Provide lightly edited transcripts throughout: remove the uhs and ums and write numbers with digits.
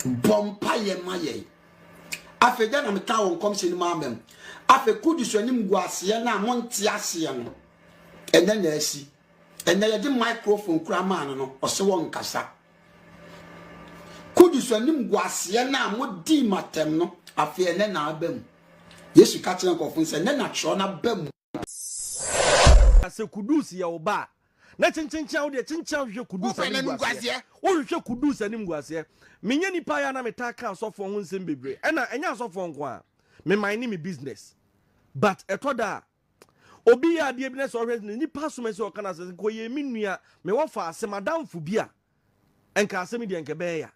bompa ye maye afi da na meka won komse ni Maame afi Kudus anim guase na monte ase no enya na asi enya ye de microphone kura man no ose won kasa Kudus anim guase na modi matem no afi ene na abam Yesu ka tena ko fun se ne na tro na bam ase Kudus ye oba na chinchincha wo de chinchan hwe Kudus anim guase wo hwe Kudus anim guase menye nipa ya na metaka asofo ho nsem bebre ena enya asofo nko a me mind me business but etoda obi ya de business already nipa so me se okana se ko ye minua me wo fa ase madamfo bia enka ase me de enke be ya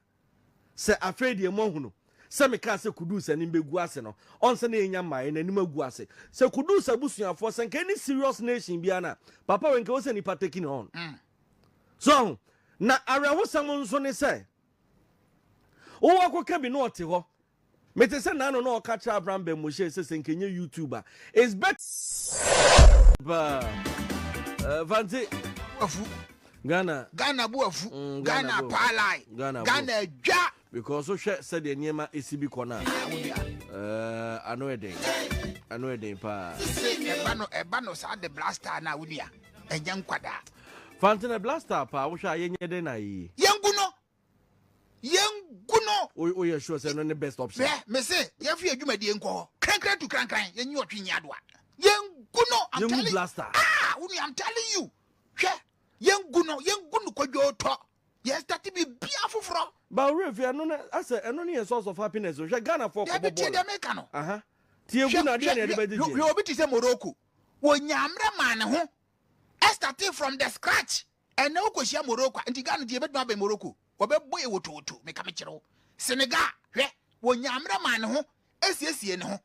se Afrah de mo hunu se me ka se Kudus anim begu ase no onse na enya mai na anim agu ase se Kudus abusuafo se nka ni serious nation bia na papa wenke wo se nipa taking on so na arewo sam nso ne se o wakoka bi no ote ho mete se na no no ka cha Abraham be mo she se nkenye YouTuber is better Fanti afu Ghana bu afu Ghana palai Ghana Djka because so she said the niema esibi kona ano eden pa eba no sa de blaster na wunia enya nkwada Fanti na blaster pa wo hwa yenye den na yi yenguno o ye sure say no the best option me say ye fi adwumadie nko krankran to krankran yenyi otwe adoa yenguno I'm telling you blaster I'm telling you hwe yenguno kwadwo to yes that be bia foforo ba refi eno na ase eno ne source of happiness o hwe Ghana for kobo ball aha tie gu na de be di we obi ti say Morocco wo nyamre man ne ho starting from the scratch and now ko shia Morocco anti Ghana die beduma be Morocco obebo e wototo me ka me kire wo Senegal hwe wo nyamre man ne ho esiesie ne ho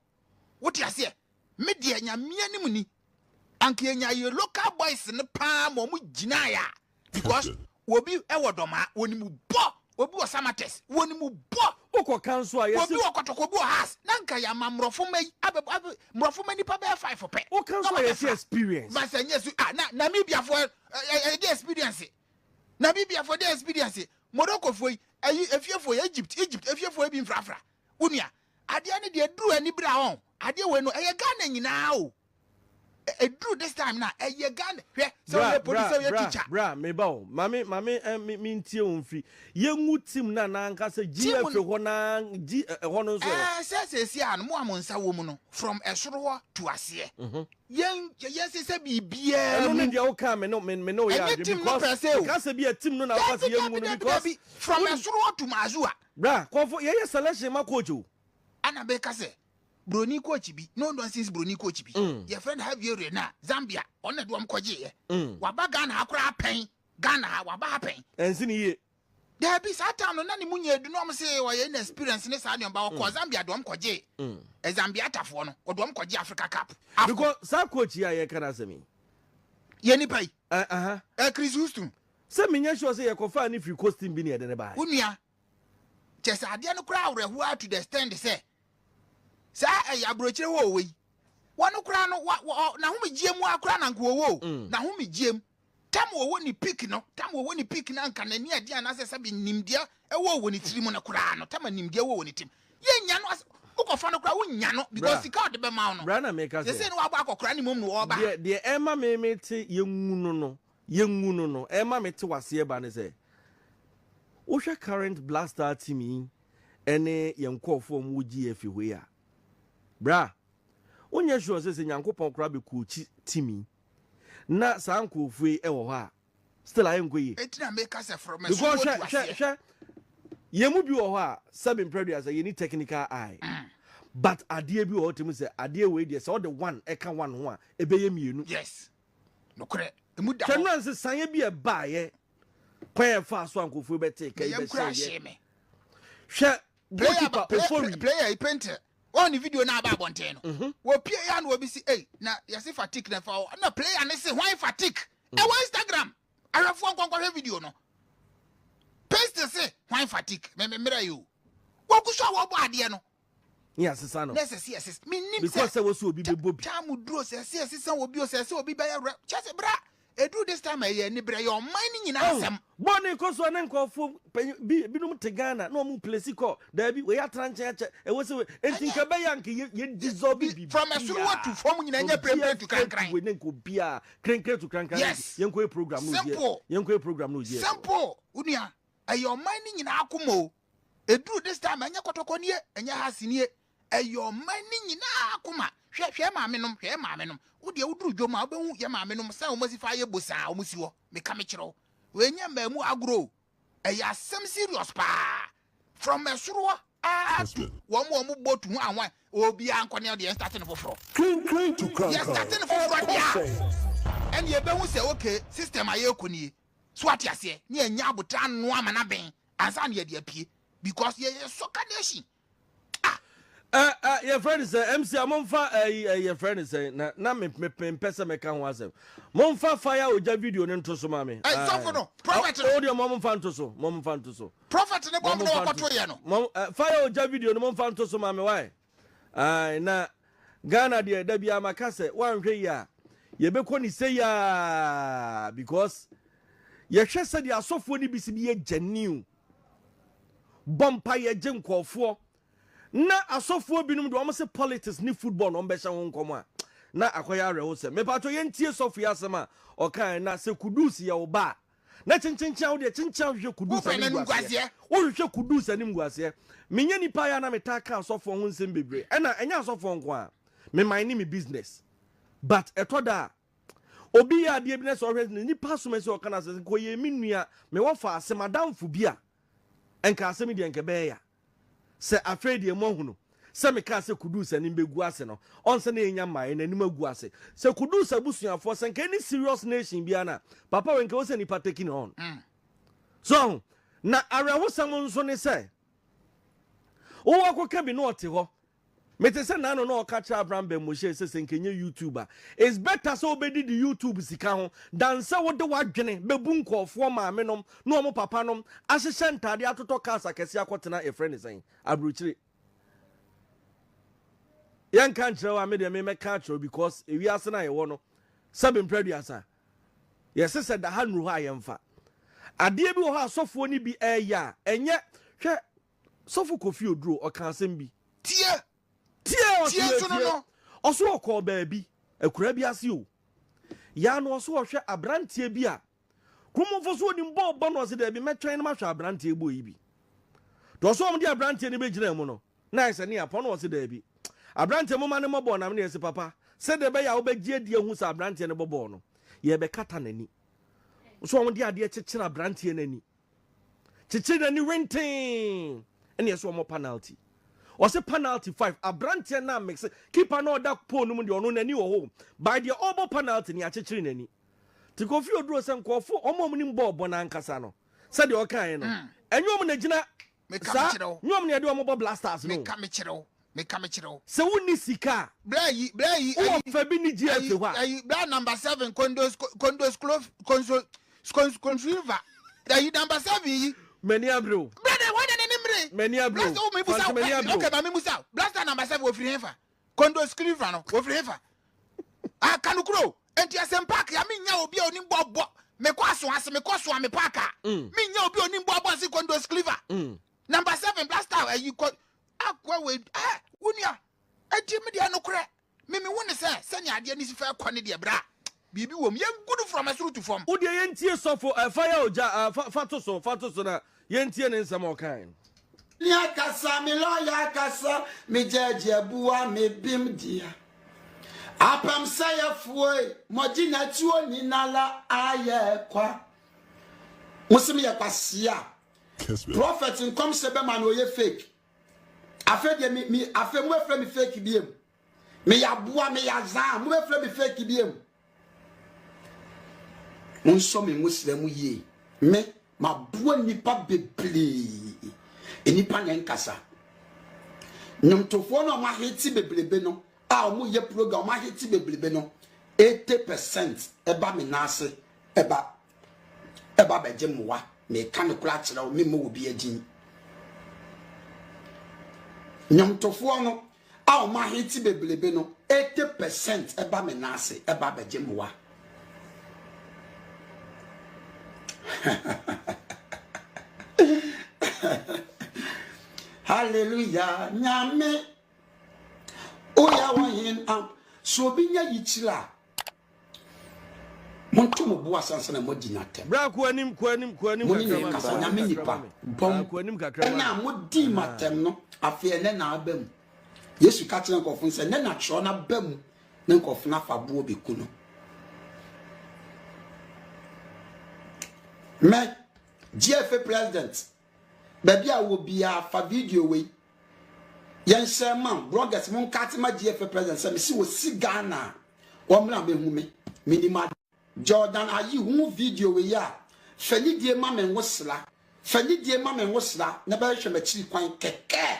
wote ase me de nyame anim ni anke nya ye local boys ne pa mo mu gina ya because obi e wodoma woni mu bo obi wo samates woni mu bo okọ kanso a obi wo kotokobi wo has nanka ya mamrofo mai mrofo mani pa be 5 pe o kanso a experience but sanye su Namibia for the experience Namibia for the experience Morocco for efiefo Egypt efiefo bi mfrafra unia ade ne de duru ani bra hon ade we no eye Ghana nyina o duru this time na eye Ghana hwe so we police we teacher bra me ba o mame me ntie onfi yengu team na nka se GF ho na ho no so se an mo amonsa wo mu no from esoro to ase yen se bibia no ne dia o ka me no ya because ka se bi a team no na ka se yengu no because from esoro to mazua bra konfo ye selection ma coach o ana be ka se broni coach bi no nonsense broni coach bi your friend have you na Zambia on na do am koje ye waba Ghana akura pen Ghana waba happen ensi ni ye there be satan no na ni munye du no am say wo ye experience ne sa ne ba ko Zambia do am koje Zambia tafo no o do am koje Africa Cup because sa coach ya ye kana semi ye ni pai Chris Houston se minya sure say ye ko fa ni free costume bi ne de ne ba unia chesa ade no kura awrehu to the stand say sa ya brochire wo we wonu kura no na hu megiem akura na nko wo na hu megiem tam wo ni pick no na nka na ni ade anase sabi nimdia wo ni tiri mu na kura no tam nimdia wo ni tim ye nya no ukofa no kura wo nya no because sika de be ma no bra na make us say no aba akokura ni mom no wo ba de ema me te yengu no ema me te wase ba ne say wo hwe current blaster team ene yenkofo mu GF we ya bra onye sure say nyankopon kra be coach team na sanko fue e wo ha still ayen koyi etina make us from because she yemu bi wo ha seven predators you need technical eye but ade bi wo temu say ade we dey say the one e ka one ho a e be yemienu yes no kore emu da tenu say sanye bi e ba ye kwa fa so anko fue be take e be say she player he painter on the video na ba bonten no wo pie ya na obi si na yase fatigue na fa na player ne se why fatigue e wa Instagram arafo nkonkwo video no paste se why fatigue me you wo ku so wo bo ade no yes sisa no yes me nim because say wo so obi be bobi tamu duro se obi o se obi be ya chese bra edu this time aye ni bre your mind nyina asem boni ko so ne nkofo binum te Ghana no mu place ko da bi we atranche ache e wo se entinka be yank ye dissolve bi from a suru to form nyina nya prepare to kran we ne ko bia kran to kran yen ko program no je yen ko program no je simple unia your mind nyina akomo edu this time anya kotoko nie anya hasenie your mind nyina akoma hwe maame nom wo de wuduru dwoma obehu ye maame nom sa omasifa ye bosa omusiwo meka me kiro we nya mamu agro ya sem serious pa from esuro wo mo botu hu anwan obi ankone de starting foforo clean to crank yes starting foforo dia and ye behu say okay system aye koni so atiase ne anya abotra no amana ben ansa ne ye de apie because ye soccer nation. Your friend is MC Amonfa your friend is na me pesa me kan wasem. Monfa fire oja video ne nto so mame. So no prophet audio momfa nto so. Prophet ne bomb no kwato ye no. Fire oja video ne momfa nto so mame why? Na Ghana de da bia makase wanhwe ya. Ye beko ni say ya because ye hwe se de asofo ni bisi bi ye genuine. Bompa ye genkofo. Na asofo binum do omse politics ni football no mbehye ho nkomo a na akoya rewo se me pato yentie sofo yasema o kan na se Kudus ye wo ba na chinchincha wo de chincha hwe Kudus ani ngwase wo hwe Kudus ani ngwase menye nipa ya na metaka asofo ho nsem bebre e na enya asofo nko a me mind ni me business but etoda obi ya de business always nipa so me se o kana se ko ye minua me wo fa asemadamfo bia enka asemi de enke be ya se Afrah de mo hunu se me ka se Kudus ani mbegu ase no onse na enya mai na anim agu ase se Kudus abusuafo se nka ni serious nation bia na papa wenke wo se ni taking on so na arehosam nso ne se wo akoka bi no ote ho mete se na no no ka cha Abraham be mo she se nkenye YouTuber is better so obedi the YouTube sika ho dan se wo de wadwene bebu nkofo maame nom no mo papa nom ahyehye ntade atoto kasa kese akotena e friend sen abruchire yan kan chrewa me de me ka chro because ewi ase na ye wo no sabem praduasa yes se da hanru ha yemfa ade bi wo ha asofo ni bi eya enye hwe sofo Kofi Oduro o kan asem bi tie no oso okọ baabi akura bi ase o ya no oso ohwe abrantie bi a kumofo so onim bo no se da bi metwen ma hwe abrantie bo yi bi to so om di abrantie ne be gina mu no na ise ne apo no se da bi abrantie mo ma ne mo bo na me ne se papa se de be ya wo be gie die hu sa abrantie ne bo no ye be kata nani so om di ade kekira abrantie nani kekira nani renting ene so mo penalty or say penalty 5 abrantie na mix keeper no that pole no de ono nani wo ho by the obo penalty ni akekire nani ti Kofi Oduro se nkofo omom ni mbo na nkasa no se de o kan no enyom na gina nyom na de omo blasters no me ka me kire se woni sika bra yi o fa bi ni gi ase ho ayi bra number 7 condos consulva ayi number 7 yi many abro brother what an enemy many abro okay mami musa blaster number 7 wo free hefa condos cliva no wo free hefa kanukro enti asem park ya me nya obi oni bobo me kwaso ase me kwaso ame parka me nya obi oni bobo ase condos cliva number 7 blaster ayi akwa we wunia enti me dia no kure me woni se nya ade ni sifa kwa ne dia bra bibi wom ye good from asuru to form wo de yentie sofo fire oja fato so na yentie ne nsam okan ni akasa mi lawyer akasa mi jeje buwa mi bim dia apam sayefue mojina tuo ni nala aye kwa musimi ya kwasia prophet nkom sebe man oye fake afa de mi afa mu afra mi fake biem me ya buwa me ya za mu afra mi fake biem unso me muslim ye me mabuwa nipa beble enipa nyankasa nyomtofo no ma heti beblebe no a omu ye program ma heti beblebe no 80% eba me nase eba beje mowa me kan kula kire o me mo obi agin nyomtofo no a o ma heti beblebe no 80% eba me nase eba beje mowa Hallelujah. Nyame. Oya wahin am. So binya yichila. Monto mo bo asansa na mo dinatem. Bra ko anim kakra kasa nyame nipa. Bom ko anim kakra. Na mo di matem no afie ne na abam. Yesu ka kire nkofo nse ne na tro na bam ne nkofo na fa bo beku no. Me GFA president baby a wo bia fa video we yen share man bloggers mon katima GFA president say me si wo si Ghana wo mra me hu me minima Jordan ayi hu video we ya fani die ma me wosla na ba hwe ma chiri kwan keke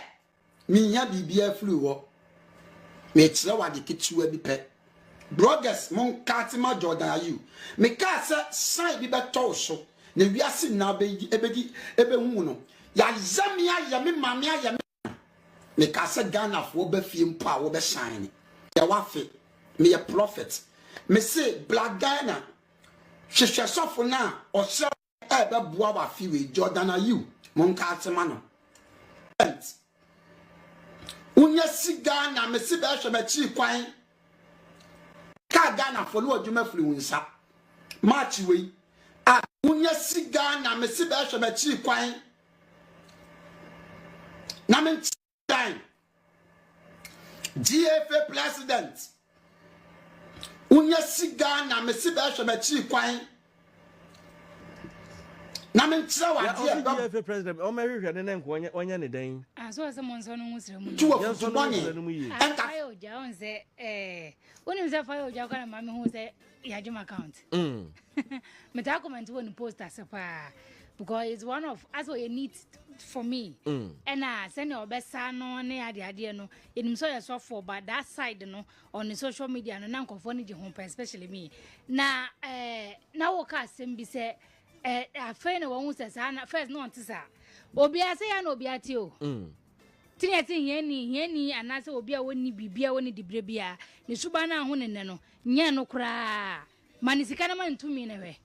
mi nya bibia flu wo me kire wa de ketua bi pe bloggers mon katima Jordan ayi me ka say sign bi beto so na wiase na ebe hu no ya zamia ya me mame ya me ka se Ghana fo ba fie mpo a wo be shine ya wafe me ya prophet me say black Ghana hwehwe sofo na o se ebe boa wa fi we Jordan ayu mon ka atema no unya si Ghana me si be hwe ma chi kwan ka Ghana fo lo adwuma firi unsa march we a unya si Ghana me si be hwe ma chi kwan na men time GFA president unya si Ghana me si be hwe ma chi kwan na men tira wa GFA president o me hwehwe ne nko onya ne dan so as monso no musre mu tu wo so bone enka ayo ja on se unim se fa yo ja kana mama hu se ya juma account me ta comment won post as pa because it's one of as what you need for me and send your best son no ne ade no enim so so for but that side no on the social media no na nkofo ne je ho especially me na wo ka asem bi se afei na won se sa na first no ntisa obi ase ya na obi ate o tinyeti yeni anase obi a woni bibia woni dibre bia ne suba na ho ne no nye no kura manisika na mantumi ne we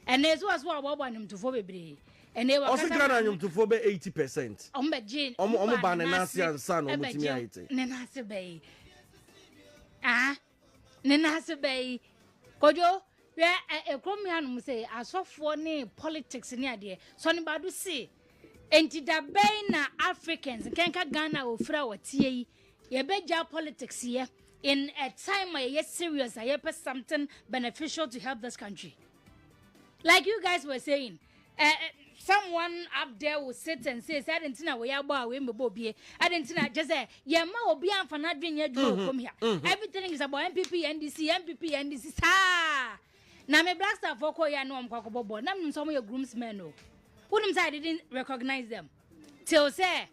ene so aso abobo animtofo bebre ene wa kasa Ghana animtofo be 80%. Ombe jin omo ba ne nase ansa no mutumi ayete ne nase be ne nase be kojo we ekromia no say asofo ne politics ne ade so ne badu see enti da bay na Africans kenka Ghana ofra watie yi ye beja politics here in a time where you're serious I have something beneficial to help this country. Like you guys were saying, someone up there will sit and say, I didn't know where we be. I didn't know just say, yeah, ma will be on for not being here. Come here. Everything is about MPP, NDC. Ah, now my black staff for Koya no Mquacobo, none some of your groomsmen. No, wouldn't I didn't recognize them till say,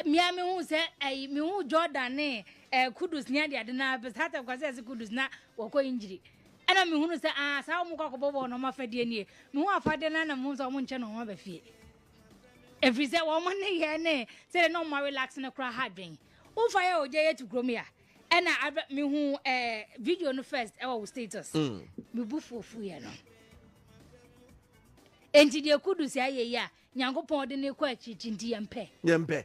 Miami who said, a me Jordan, Kudus near the Adana, but that of course Kudus not or injury. And I mean, who say, how Mquacobo no Mafedi, no Fadana and Moons on one channel on the feet. If we say 1 year, say no more relaxing a cry harding. Oh, fire or day to grow me. And I bet me who video no first our status. Me buffo fuya no. And to the Kudus, ya, Yango Pond in the quachi Yampe. Yampe.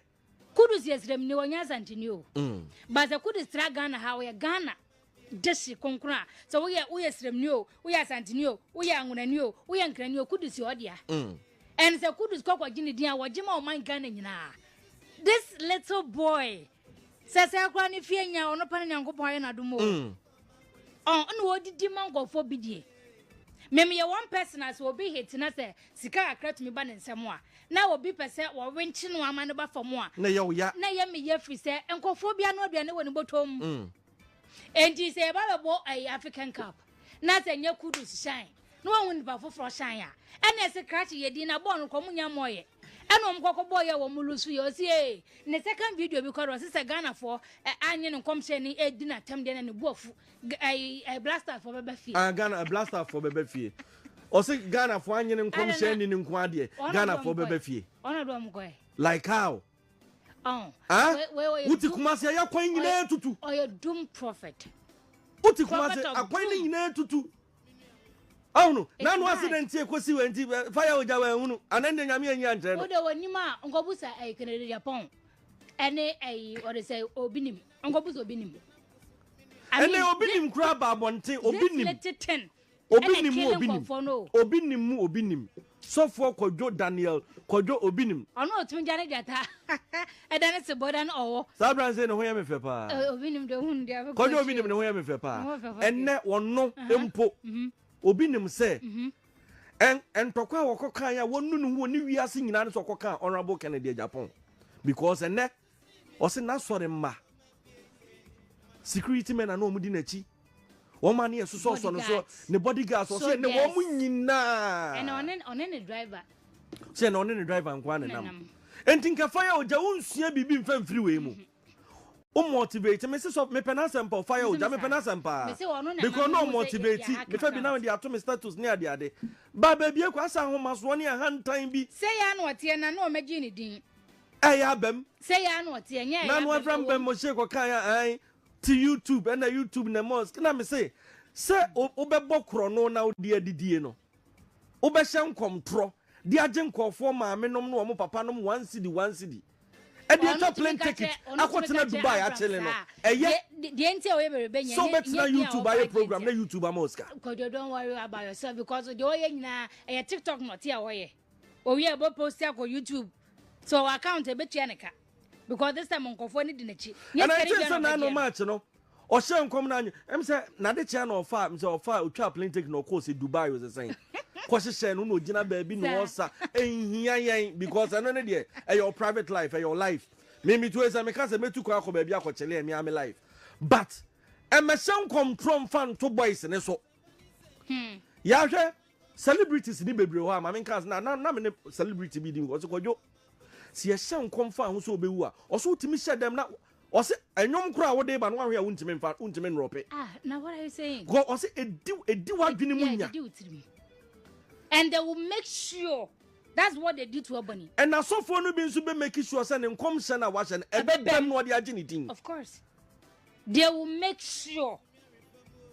Kudus yes them no nyas antinio. But the Kudus Tragana how we Ghana. Desi konkra. So we are sremnio, we are santinio, we are ngunanio, we are cranio Kudus yodia. And the Kudus kokwa jini dia wajima o man Ghana nyina. This little boy says I can if you nya ono pan nyango boy na dumo. On no di man go for bidie. Meme ye one person as will be hit na say sika akra to me ba nsemo a na obi pese wo wenchi no ama no ba famo a na ye wo ya na ye me ye free say enkofobia no aduane woni botom enti say ba bo African Cup na say nya Kudus shine no won ba foforo shine a ene se crash ye di na ball ko munya moye eno mkoko boy ye wo mulusu ye osi ne second video bi ko say Ghana for anye no komse ni edi na tem de na ne buafu blaster for bebe fie Ghana blaster for bebe fie o say Ghana for anye ne kom se ni nko ade Ghana for bebe fie ona do am ko like how uti kumasi ya kwan nyina tutu or your doom prophet uti kumasi akwan nyina tutu Oh no, no accident here kwesi wenti fire oja we hunu anende nyame anya ntre no. O de wonima ngobusa ai Canada Japan. Ene ai or they say obinim. Ngobusa obinim. Ene obinim kura ba bonte obinim. Obinim. So for Kojo Daniel, Kojo Obinim. Oh no, to Jana Jata. And then it's a burden or Sabran say no way me fepa. Obinim the hun there. Kojo Obinim no way me fepa. And net one no empo. Obinim say. And tokwa wako kan ya wonu nu ni wiase nyina so kan honorable Kennedy Japan. Because and net o se na sore ma. Security men and no mudi na chi. Woman here so no ne bodyguards so say ne wo mu nyina. And on any driver. Say no ne driver nkwa ne nam. Enti nka fire oja wonsua bibi mfa mfiri we mu. O motivate me say so me penasem pa fire oja me penasem pa. Because no motivate me fa bi na dey ato me status ne ade. Ba ba bi ekwa asa homa so ne hantan bi. Say ya no tie na no magi ni din. Ya bem. Say ya no tie nya ya. Na no from bem mo she ko kan ya ai. To YouTube and YouTube na mosque na me say obebo kro no na odi adidie no obe hye nkomtro di age nkofo maame nom no omo papa nom 1 cedi e di to plane ticket akotena Dubai achele no eye di enti o yebere benya so betina YouTube aye program na YouTube amoska kojo don't worry about yourself because the oye nyina e TikTok not here oye o we abo post ya ko YouTube so account e betua neka because this time onkofo ni dinachi and I think so na no match no o she nkom na anyu em say na de chia na ofa me say ofa otwa plane take no course Dubai was saying ko she no no gina baabi no osa ehia yen because I no ne de your private life your life me to say me ka say metu ko akọ baabi akọchele me am life but em she nkom trom fan to boys ne so ya hwe celebrities ni bebre ho am ka na me celebrity bi di ko so kojo si ehye nkomfa ho so obewu a oso utimi hye dem na ose enyom kura wo de ba no ahwe a untimi mfa untimi nrope now what are you saying go ose edi wadwini munya and they will make sure that's what they did to Obani and na sofo no bi nso be make sure say ne nkom hye na wa hye e be dem no de age ni din of course they will make sure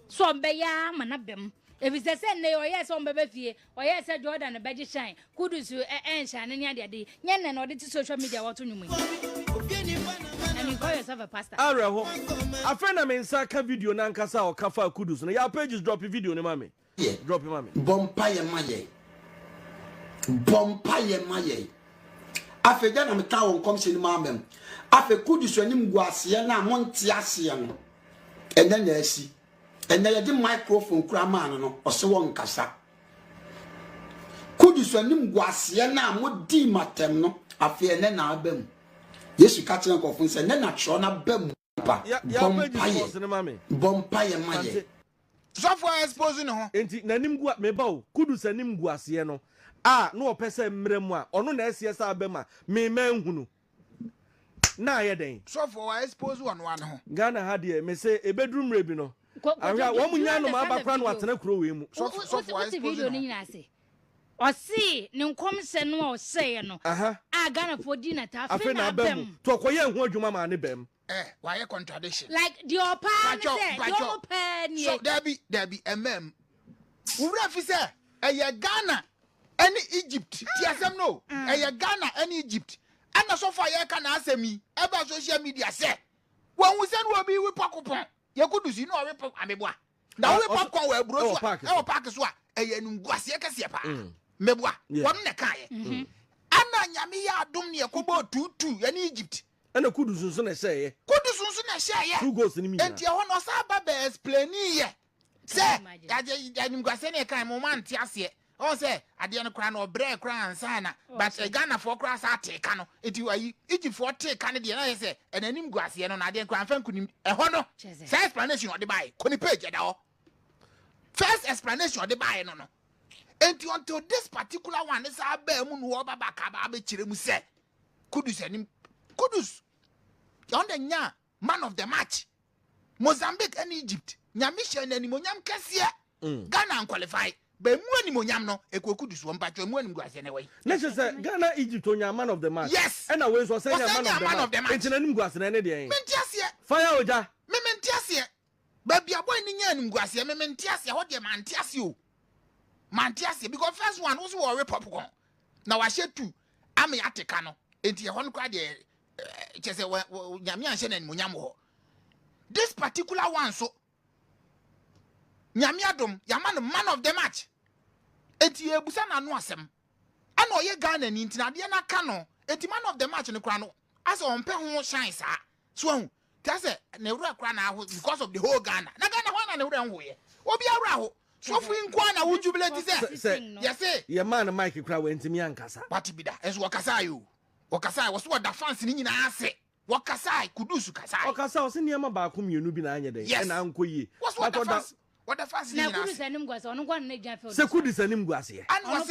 so be ya manabem. If it's the same, or yes, on baby fee, or yes, Jordan, a badge shine, Kudus, and shine any other day. Yan and audit social media, what to you mean? And you call yourself a pastor. A friend of mine, Saka video, Nankasa or Kafa Kudus, and your pages drop a video, Mammy. Yeah, drop your mammy. Bompire Maye. After that, I'm a town comes in Maame. After Kudus, when you go see, and I'm Montiasian. And then they see. And then the microphone craman no or so one kasa. Could you send him guasiana would di matem no? I fear then I bem. Yes, you catch an conference and then I try na bem. Bompire Maye. So for exposing no. Enti nanim gua me bawo kudu sanim guasie no. No opese mremu a ono na cs abema me manhunu. Na ye den. So for expose one ho. Ghana ha de me say e bedroom rebi no. Ahia wo munya no ma bakra no atena kuro we mu. So for video ni nyina se. O si ne nkom se no o se no. Ghana for dinner ta fe na bem. To akoye hu adwuma ma ne bem. Why a contradiction? Like the opa say, so there be Ura fi say Ghana any Egypt. Tiasem no. Ghana any Egypt. And so far you can answer me about social media say. When we send we be we pakopon. You could do no we ameboa. Now we popcorn we bro so. E park so enum guase kase pa. Meboa. Won ne kai. Ana nyame ya adom ne yakobo tutu any Egypt. And a Kudus nso na say. Kudus nso na say ye. 2 goals ni mi. Enti e ho no sa ba be explain ye. Say, enum guase ne kai mo man ti ase. Oh say ade no kra no bre kra ansa na but Ghana for kra sa take no enti wayi Egypt for take kan de na say enanim guase no na ade kra fan kunim e ho no say explanation o de bai koni page da ho first explanation o de bai no enti until this particular one is aba mu no baba ka ba be kire mu say Kudus enim Kudus on the nya man of the match Mozambique and Egypt nyamisha enanim onyam kase Ghana qualify be muani monyam no Kudus wo mpacho muani guase ne wai let's say Ghana Egypt onya man of the match yes and always was saying man of the match enti nanim guase na ne de mentiase fire oja mentiase ba bia boy ni nya nim guase mentiase ho de mantiase o mantiase because first one was worry popcorn na wa hye tu ame ateka no enti ye hon kwa de chese nyame anhye na munyam ho this particular one so nyame adom yama no man of the match enti ebusa na no asem ana oye Ghana ni ntina de na ka no enti man of the match no kra no ase on pe ho shine sa so hu tase na ewura kra na ho because of the whole Ghana na Ghana ho na ewura ho ye obi awura ho so fu nkwa na wo jubilate say yes say ye man Mike kra we ntimi ankasa what be that enso wakasa yo wakasa wo so da fans ni nyina ase wakasa Kudus kasa wakasa o se niam ba ko mienu bi na anya den e na ankoyi what the fans ni nyina Kudus anim guase ono kwa na Djka se Kudus anim guase and was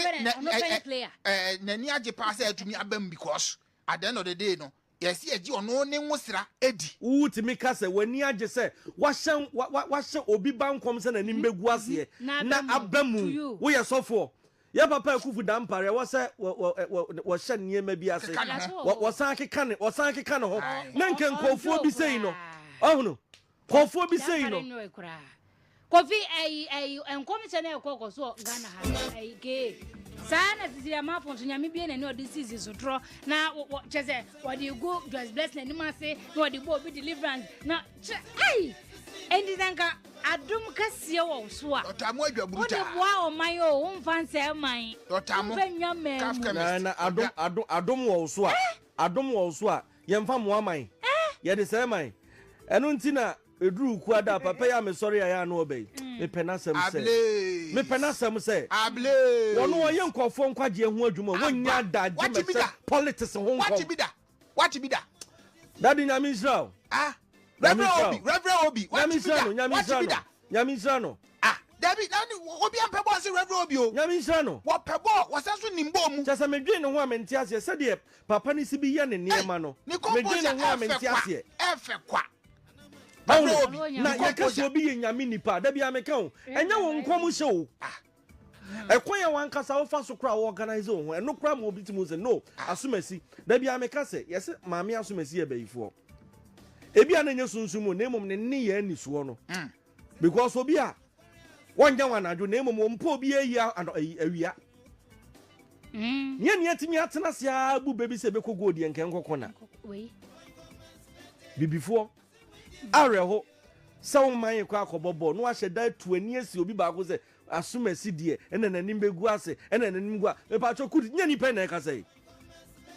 na ni age pass atumi abam because at the end of the day no yes ye gi ono ne nwosra edi wutimi ka se wani age se wahye obi bankom se na nim begu ase na abamu wo ye sofo ya papa akufu dampare wo se wo hye niema bi ase wo san keka ne ho na nke nkofo bi sei no ohunu kofo bi sei no kofi enkom se na ekoko so Ghana ha ke sana sisi ma fon so nyame bia na ne odi sisi so tro na chese wodi go just bless na nima se na wodi bo bi deliverance na ai endi zanka adum kase wo so a otamu adwaburuta wodi boa o man o umfa nse man otamu na adum wo so a adum wo so a yemfa mo aman ye de se man eno ntina eduru ku ada papa ya me sorry ya na obey me penasem se able wono wo yenkofo nkwaje ho adwuma wonya daje me se politics ho nko what be that daddy nyame Israel Reverend Obi nyame Israel David obi ampebo ase Reverend Obi o nyame Israel wo pebo wasaso nimbo mu chese medwe ne ho amenti ase se de papa ni si bi ye ne niema no medwe ne ho amenti ase efe kwa na yakase obi ye nyame nipa da bia meka ho enya wo nkom hye o ekon ye wan kasa wo fa so kra wo organize ho eno kra ma obi timu se no asomasi da bia meka se yes maame asomasi e bayifo ebi ananye sunsumu na emom ne ne ye anisuo no because obi a wonja wanadwo na emom mpo obi eyia awia nye atimi atena sia bu bebi se bekogo odi enke nkoko na bibifo areho sawo man kwa akobobo no ahye da tuani asi obi ba ko se asomasi de ena nanim begu ase ena nanim gua me pa cho Kudus nya ni pe na e kasa yi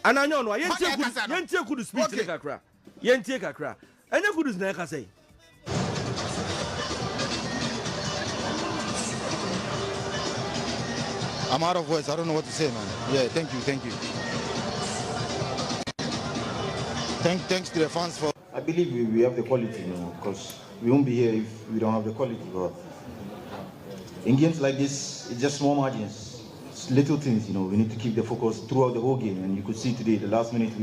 ananyo no yentie Kudus speech ne kakra yentie kakra enya Kudus na e kasa yi I'm out of words. I don't know what to say, man. Yeah, thank you. Thanks to the fans for. I believe we have the quality, because we won't be here if we don't have the quality. But in games like this, it's just small margins, it's little things. We need to keep the focus throughout the whole game. And you could see today, the last minute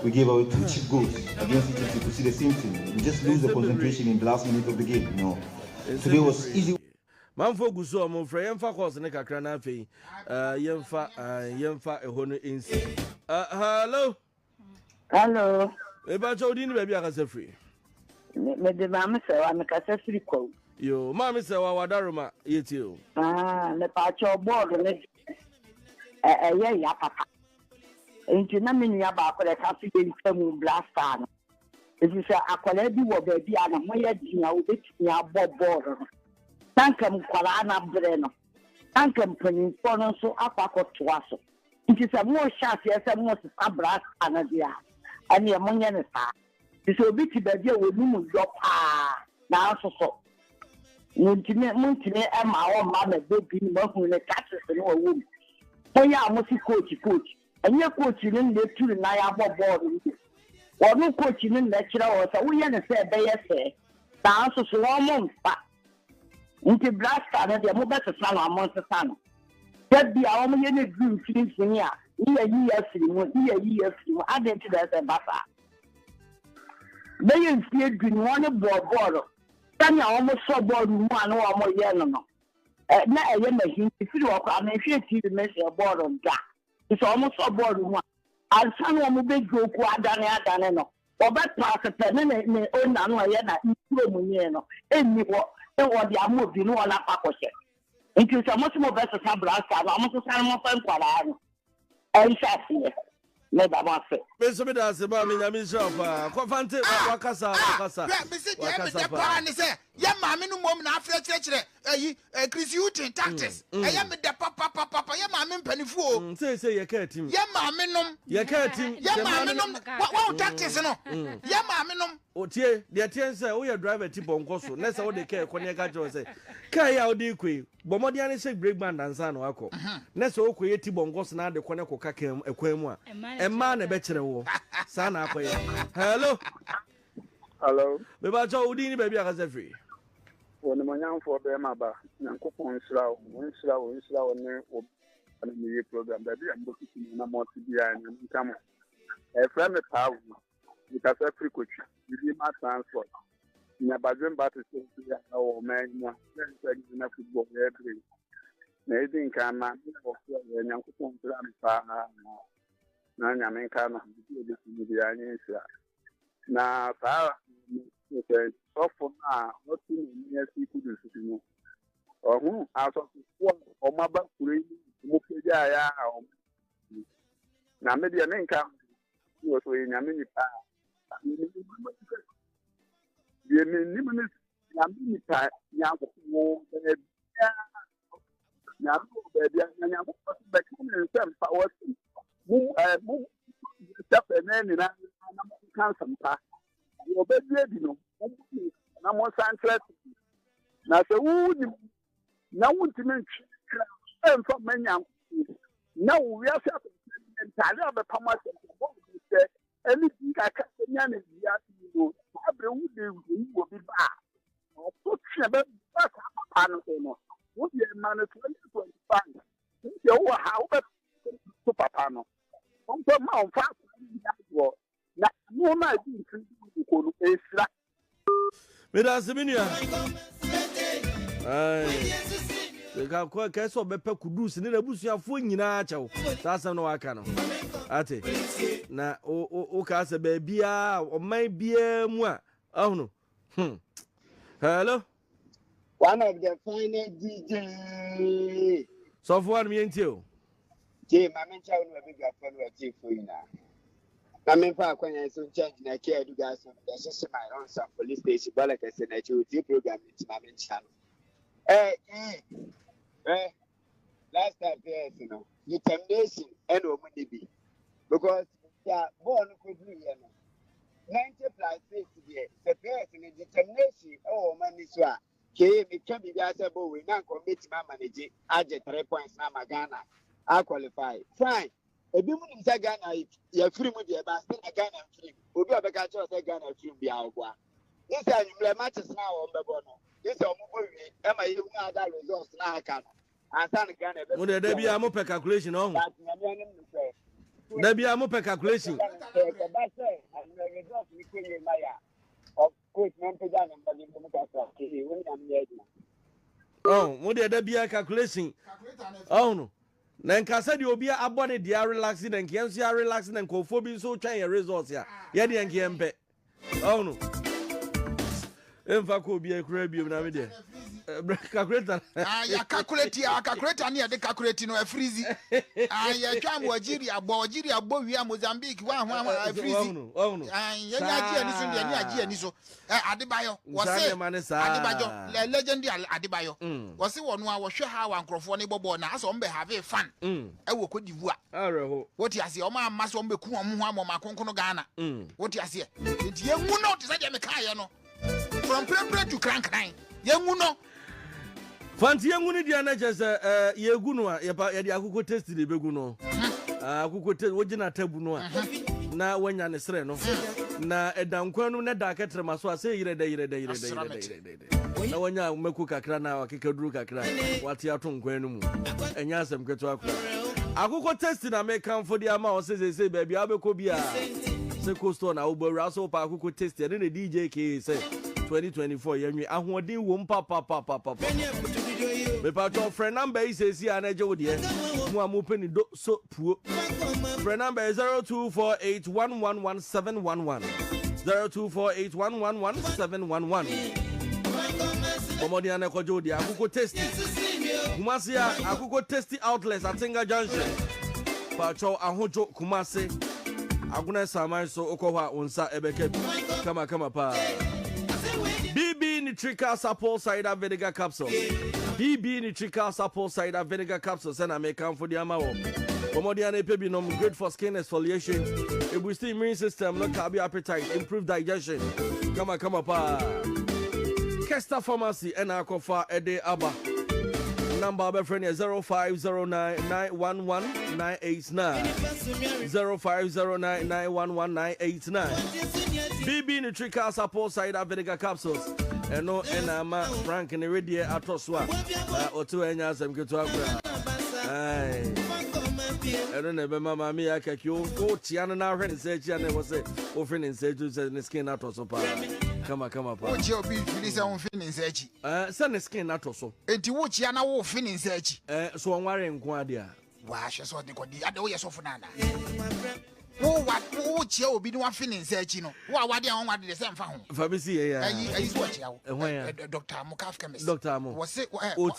we gave away 2 cheap goals against Egypt. You could see the same thing. We just lose the concentration in the last minute of the game. Today was easy. Manfo guso mo frɛ yɛmfa course ne kakra na afei yɛmfa ɛhɔ no insi hello eba chodi ni baby akasa free me de maame sɛ wa me kasa free ko yo maame sɛ wa wadaroma yeti o me pa cho board ne ɛyɛ ya papa enti na me nua ba akɔle ka fi de ntamu blaster no esi sɛ akɔle bi wɔ baabi a na ho yɛ dia wo betumi abɔ board tankam kwala na breno tankam panimfo no so akwakotoa so nti sɛ mo hyaase sɛ mo sabra ana dia ani mo nyɛ ne saa nti obi ti baabi a wonum dɔ paa na so so ntime ma wo ma na bebi ni mo hu ne catches no wo mu oya mo si coach enye coach ni le turu na ya bɔ ball ni wo coach ni le kyerɛ wo sɛ wo yɛ ne sɛ bɛyɛ sɛ na so so wo mo mfa nti blaster na de mo beto sala amon sala dabi a wo ye ne green fini a yi afiri mo adent da se basa be ye fie green woni ball tani a wo so ball mu an wo mo ye no na eye machine firi wo kwa na hwe TV measure ball da so wo so ball mu ansan wo mo be joku adane no oba pass pe ne ona no ye na ikuro mu nye no eni wo e wo di amobi no wala pakose Into some more best of Sabrasa, almost a time of Fanquara. And Sassy. Never was it. Mr. Midas, Mammy Shop, Fanti, Wakasa, Yeah, Maame no mom na Afrah church Chris Utin tactics. I am the papa, yeah, Maame penifo. Say, you can't him. Yeah, Maame nom. You can't him. Yeah, Maame nom. What tactics no? Yeah, Maame nom. O tie, the attention, we are driver Tibon Gosso. Next, all the care, Konya Gajo say. Kaya Odi, Bomodian say break band and San Wako. Next, all create Tibon Gosso now the Konako Kakem, a Quemwa. A man a better Sana. Hello. Hello. Bebajo Udini baby as every. When my young for them about Nankopon Slow, Winslow, and the program that I'm looking to more to be and come. A friend of power because every coach, you give my transport. In a bedroom battle, oh man, enough football every. Maybe can man or Yankopon Nanya Kana, the now, so for now, what near Kudus, or who out of one or my back, Mukaya. Now, maybe a name come was in a minute. The minute, Yamini, Yam, now, baby, and I'm back in some powers. Move, step and then some part. Your bed, you know, no more sunset. Now, so who now want to mention from many. Now we are entirely of the Thomas anything I can't do. Every will be back. Or put Shabbat back panel. Would be a man of 2025. You how super panel. On the mount fast. No, my Medasiminia. The Casso Beppe Kudus in the Busia Funinacho. That's no I can. Ate. Na o casa baby or may be moi. Oh no. Hello. One of the finest DJ. So for me and you. Jay, my mentor will be a follower for you now. I mean, when I so change, I care to guys on the system. I own some police station, but like I said, I choose your program. It's my channel. Last time, you know, determination and woman be because they are born could be 90 plus 60 years. The person in determination, oh, man, is what came, it can be visible. We now commit my manager. I get 3 points now, Magana. I qualify. Fine. A woman in Sagana, you're free with your bastard, a gun and free. Would you have a catch of a gun and free be our one? This time, you matches now on the bono. This is a movie, and my young other results now. I can. And son again, would there be a more calculation on? There be a more calculation. Oh, would there be a calculation? Oh, no. Nanka said you'll be a body, they are relaxing and can't see relaxing and cophobia so trying your results here. Yet, and can oh no. In fact, could be a crab you now. Calculator. I calculate near the calculating a freezy. I can Wajiria, Bojiria, Bovia, Mozambique, one freezy. Oh no. Adebayo was a legendary Adebayo. Was the one who was sure how Uncrophone Bobo now, so have a fun. I will could you what you see, Oma Masom Bekum, Maconco Ghana. What you see? It's young not to say Mekayano. From Prepare to Crank 9. Young Muno. Fanti yanguni diana just yegunwa ya akuko test de beguno. Akuko test wojina tabuno na wanya ne sre no. Na edankwanu na da ketre maso ase yire de. Na wanya meku kakra na akekaduru kakra. Wati ato nkwanu mu. Enya asem keto akura. Akuko test na me kan for dia ma o say baby abeko bia. Se costo na ubora so pa akuko test ne Djka say 2024 yenwi ahoden wo papa me pa your friend number is here and ejo de mu amupeni do so puo friend number is 0248111711 0248111711 komodi ana kojo de akoko test Kumasi Akuko Tasty Outlets at Tinga Junction. Pacho Ahojo Kumasi. Aguna Samai so Okowa Unsa Ebeke. Kama pa. BB Nitrica Sapple Cider Vinegar Capsule. BB Nitrica Sapple Cider Vinegar Capsules. And I make come for the Amawo. Pomodiane Pebinum, good for skin exfoliation. It boosts the immune system, not carb appetite, improve digestion. Kama pa. Kesta Pharmacy and Akofa Ede Abba. Number of friend is 0509911989. 0509911989. BB Nutrica Support Cider Vinegar Capsules. And no enama Frank and the radio atoswa. Or two enyas and get to Afrah. I don't know, Mamma Mia, Kakio, Tiana, and say, Tiana was offering in Seju and the skin out of so power. Come up. What's your beef? This own feeling, Sechi. Send the skin out of so. And to watch Yana will finish Sechi. So I'm wearing Quadia. Wash us what they got the other way of Nana. Oh, what you be doing feeling Sechino? What they want the same phone? Fabrici, I watch you. Dr. Mokaf chemist. Dr. Mo was it? What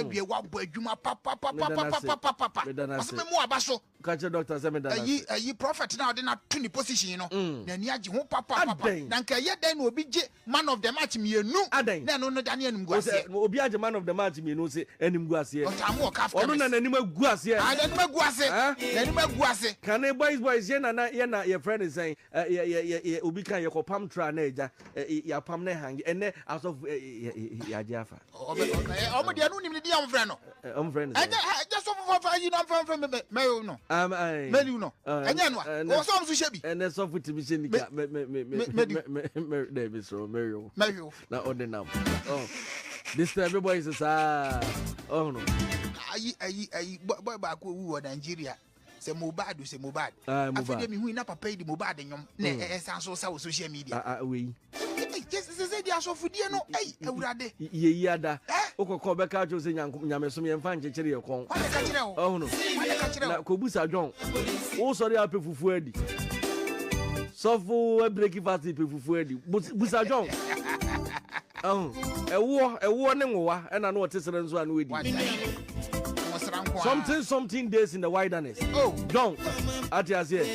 be a walk boy, you papa. What's me more basso? Catch a doctor, ye prophet now, they're not to the position, you know. Then you papa. Nanka yet then will be man of the match, me, you know. Then no Daniel Guasia will be the man of the match, me, no say, any Guasia. Dr. Mokaf, or no animal Guasia. I don't know Guasia. Can a boys, Yana, your friend is saying, Ubika, your palm traneja, your palm hang, and then out of Jaffa. Oh, but I don't even the young friend. I just you know from Meruno. Meruno. And then what? Or some shabby. And that's off with the machine. Davis or Mario. Not on the number. Oh, this time everybody says, oh no. I back who Nigeria. Se Mobad. I feel me who not pay the Mobad and social media. We just say they are so for dear no. Hey, Yada. Oko Kobeka Jose Yamesumi and Fanti Cherry. Oh no, Kobusa John. Oh, sorry, I'll pay for Freddy. So for breaking fast people for Freddy. Busa John. Oh, a warning war, and I know what is one with something days in the wilderness. Oh, don't. Atiasie.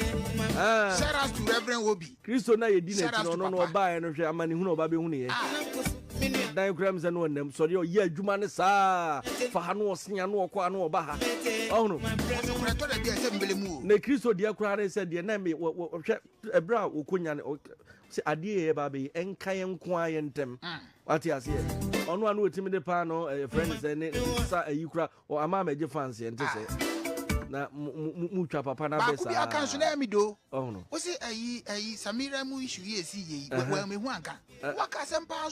Shout out to Reverend Obi. Christo na yedine no buy no hwe amani hu no ba be hu ne. Diagrams and one them so you ye adwuma ne saa fa ha no osenya no okwa no oba ha. Oh no. Ne Christo dia kura ne se de na me hwe ebra okonya ne se ade ye ba be enka ye nko ayentem. Atiasie. Onu anu otimi de pa no friend say ne sa ayikura o ama meje fans ye ntse na mutwa papa na besa ba ku aka so na mi do oh no o se ayi Samira mu issue ye si ye we me hu anka waka sempa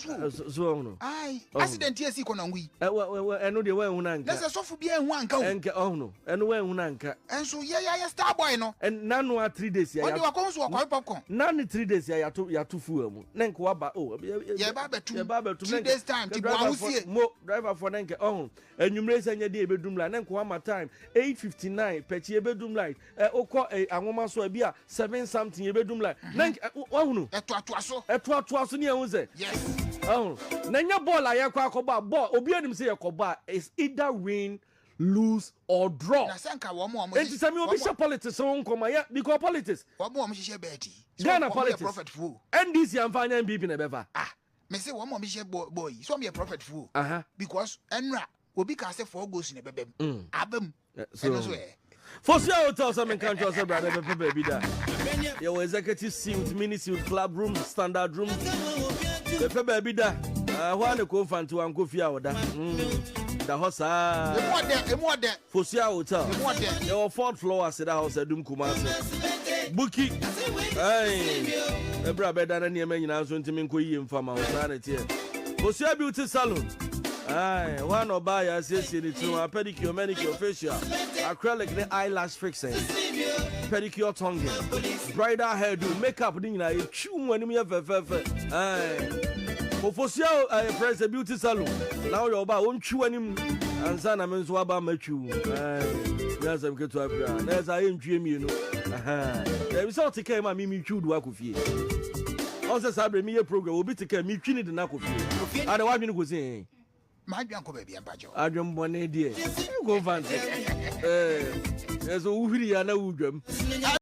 so oh no ai accident ye si kono ngui enu de we hu na nka na se sofu bia hu anka o enka oh no enu we hu na nka enso ye star boy no en nanu a 3 days ya odi wakonso wakoi popcorn nanu 3 days ya to fu amu na nka waba oh ye ba betu 3 days time ti bua husie mo driver for na nka oh enwumre sanya de ebedum la na nka wa ma time 8:59 pechi ebedum light okọ anwoma so bia 7 something ebedum light na wahunu eto aso ne ehun ze yes na nya ball ayekọ akoba ball obi anim se yekoba is either win lose or draw na senka wo mo enti sami obi sha politics won koma ya because politics wo mo hye beti Ghana politics prophet fool NDC amfanya MPP na befa me say wo mo hye boy so me prophet fool because enra obi ka say 4 goals ne bebem abem so Fosia Hotel some country also brother baby da. Your executive suite, mini suite, club room, standard room. The baby da. One ko Fanti wan ko fia oda. Da hosa. E mo de. Fosia Hotel. Your 4th floor as the house Adum Kumasi. Buki. Hey. E bra be da na ne nyina so ntimi nko yi mfama ho na tie. Fosia Beauty Salon. Aye, one or buy a CC to a pedicure, manicure, facial, acrylic, the eyelash fixing, pedicure tonguing, bridal hairdo, makeup, dinner, you chew when you have a aye. For sale, I press a beauty salon. Now you're about one chew and Sana means Waba Machu. Yes, I'm good to have there's I am dream, you know. The result came at me chewed work with you. Also, Sabre, me a program will be to me, Trinity, the knack of you. I don't want me to go saying. My uncle baby and Pajo. I don't want idea. Go Fanti. So who here now?